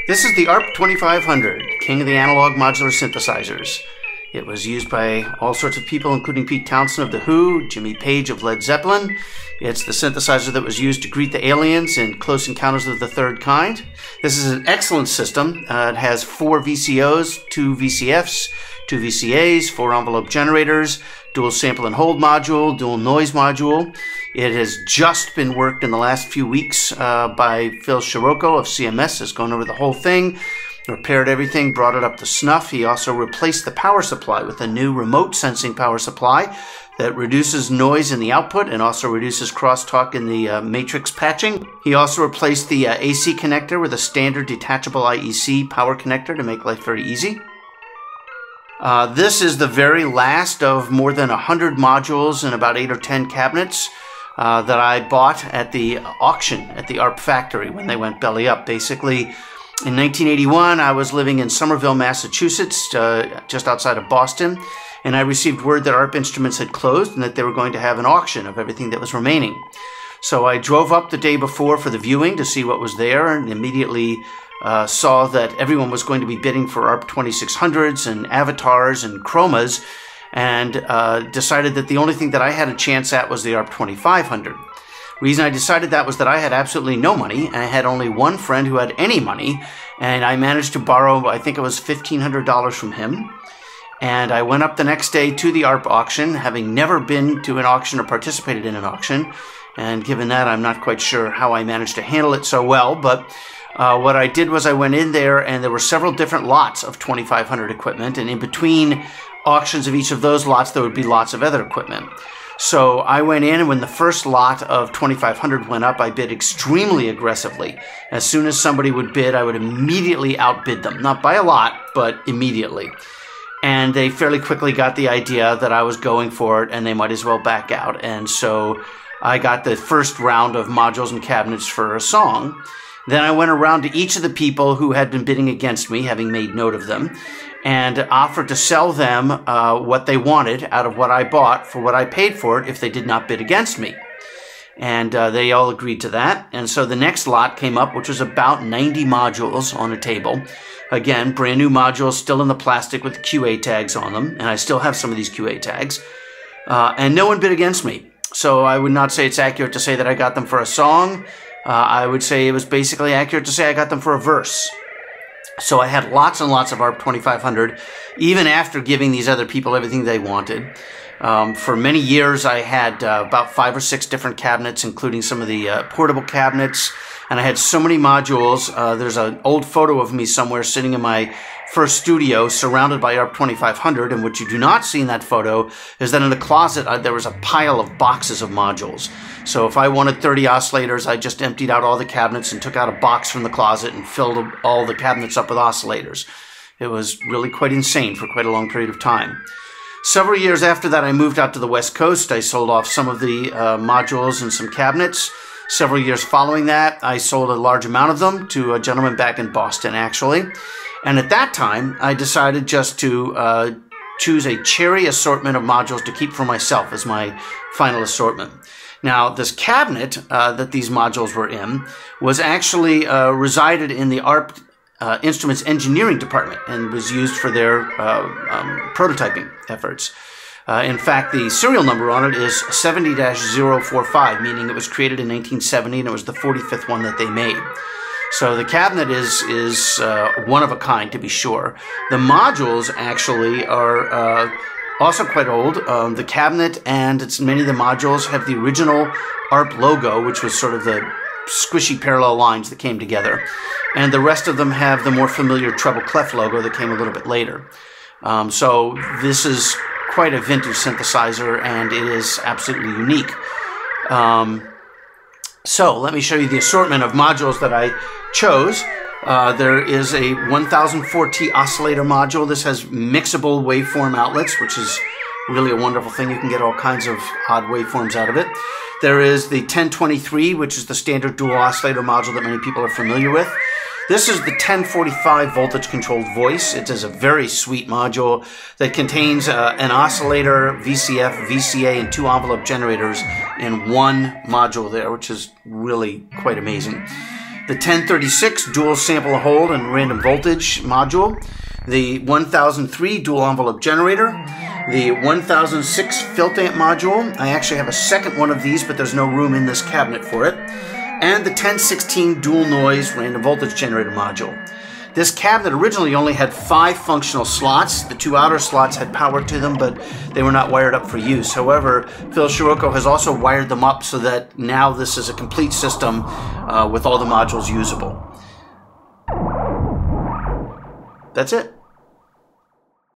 This is the ARP2500 King of the Analog Modular Synthesizers. It was used by all sorts of people, including Pete Townshend of The Who, Jimmy Page of Led Zeppelin. It's the synthesizer that was used to greet the aliens in Close Encounters of the Third Kind. This is an excellent system. It has 4 VCOs, 2 VCFs, 2 VCAs, 4 envelope generators, dual sample and hold module, dual noise module. It has just been worked in the last few weeks by Phil Scirocco of CMS, has gone over the whole thing, repaired everything, brought it up to snuff. He also replaced the power supply with a new remote sensing power supply that reduces noise in the output and also reduces crosstalk in the matrix patching. He also replaced the AC connector with a standard detachable IEC power connector to make life very easy. This is the very last of more than 100 modules and about 8 or 10 cabinets that I bought at the auction at the ARP factory when they went belly up. Basically, in 1981, I was living in Somerville, Massachusetts, just outside of Boston, and I received word that ARP Instruments had closed and that they were going to have an auction of everything that was remaining. So I drove up the day before for the viewing to see what was there, and immediately saw that everyone was going to be bidding for ARP 2600s and avatars and chromas, and decided that the only thing that I had a chance at was the ARP 2500. Reason I decided that was that I had absolutely no money, and I had only one friend who had any money, and I managed to borrow, I think it was $1,500 from him. And I went up the next day to the ARP auction, having never been to an auction or participated in an auction, and given that, I'm not quite sure how I managed to handle it so well, but what I did was I went in there, and there were several different lots of 2500 equipment, and in between auctions of each of those lots, there would be lots of other equipment. So I went in, and when the first lot of 2500 went up, I bid extremely aggressively. As soon as somebody would bid, I would immediately outbid them. Not by a lot, but immediately. And they fairly quickly got the idea that I was going for it, and they might as well back out. And so I got the first round of modules and cabinets for a song. Then I went around to each of the people who had been bidding against me, having made note of them, and offered to sell them what they wanted out of what I bought for what I paid for it if they did not bid against me. And they all agreed to that. And so the next lot came up, which was about 90 modules on a table. Again, brand new modules, still in the plastic with QA tags on them, and I still have some of these QA tags. And no one bid against me. So I would not say it's accurate to say that I got them for a song. I would say it was basically accurate to say I got them for a verse. So I had lots and lots of ARP 2500, even after giving these other people everything they wanted. For many years, I had about 5 or 6 different cabinets, including some of the portable cabinets, and I had so many modules. There's an old photo of me somewhere sitting in my first studio surrounded by ARP 2500, and what you do not see in that photo is that in the closet there was a pile of boxes of modules. So if I wanted 30 oscillators, I just emptied out all the cabinets and took out a box from the closet and filled all the cabinets up with oscillators. It was really quite insane for quite a long period of time. Several years after that, I moved out to the West Coast. I sold off some of the modules and some cabinets. Several years following that, I sold a large amount of them to a gentleman back in Boston, actually. And at that time, I decided just to choose a cherry assortment of modules to keep for myself as my final assortment. Now, this cabinet that these modules were in was actually resided in the ARP Instruments engineering department and was used for their prototyping efforts. In fact, the serial number on it is 70-045, meaning it was created in 1970 and it was the 45th one that they made. So the cabinet is one of a kind, to be sure. The modules actually are also quite old. The cabinet and many of the modules have the original ARP logo, which was sort of the squishy parallel lines that came together. And the rest of them have the more familiar treble clef logo that came a little bit later. So this is quite a vintage synthesizer, and it is absolutely unique. So let me show you the assortment of modules that I chose. There is a 1004T oscillator module. This has mixable waveform outlets, which is really a wonderful thing. You can get all kinds of odd waveforms out of it. There is the 1023, which is the standard dual oscillator module that many people are familiar with. This is the 1045 voltage-controlled voice. It is a very sweet module that contains an oscillator, VCF, VCA, and 2 envelope generators in one module there, which is really quite amazing. the 1036 dual sample hold and random voltage module, the 1003 dual envelope generator, the 1006 filter amp module. I actually have a second one of these, but there's no room in this cabinet for it. And the 1016 dual noise random voltage generator module. This cabinet originally only had 5 functional slots. The 2 outer slots had power to them, but they were not wired up for use. However, Phil Scirocco has also wired them up so that now this is a complete system with all the modules usable. That's it.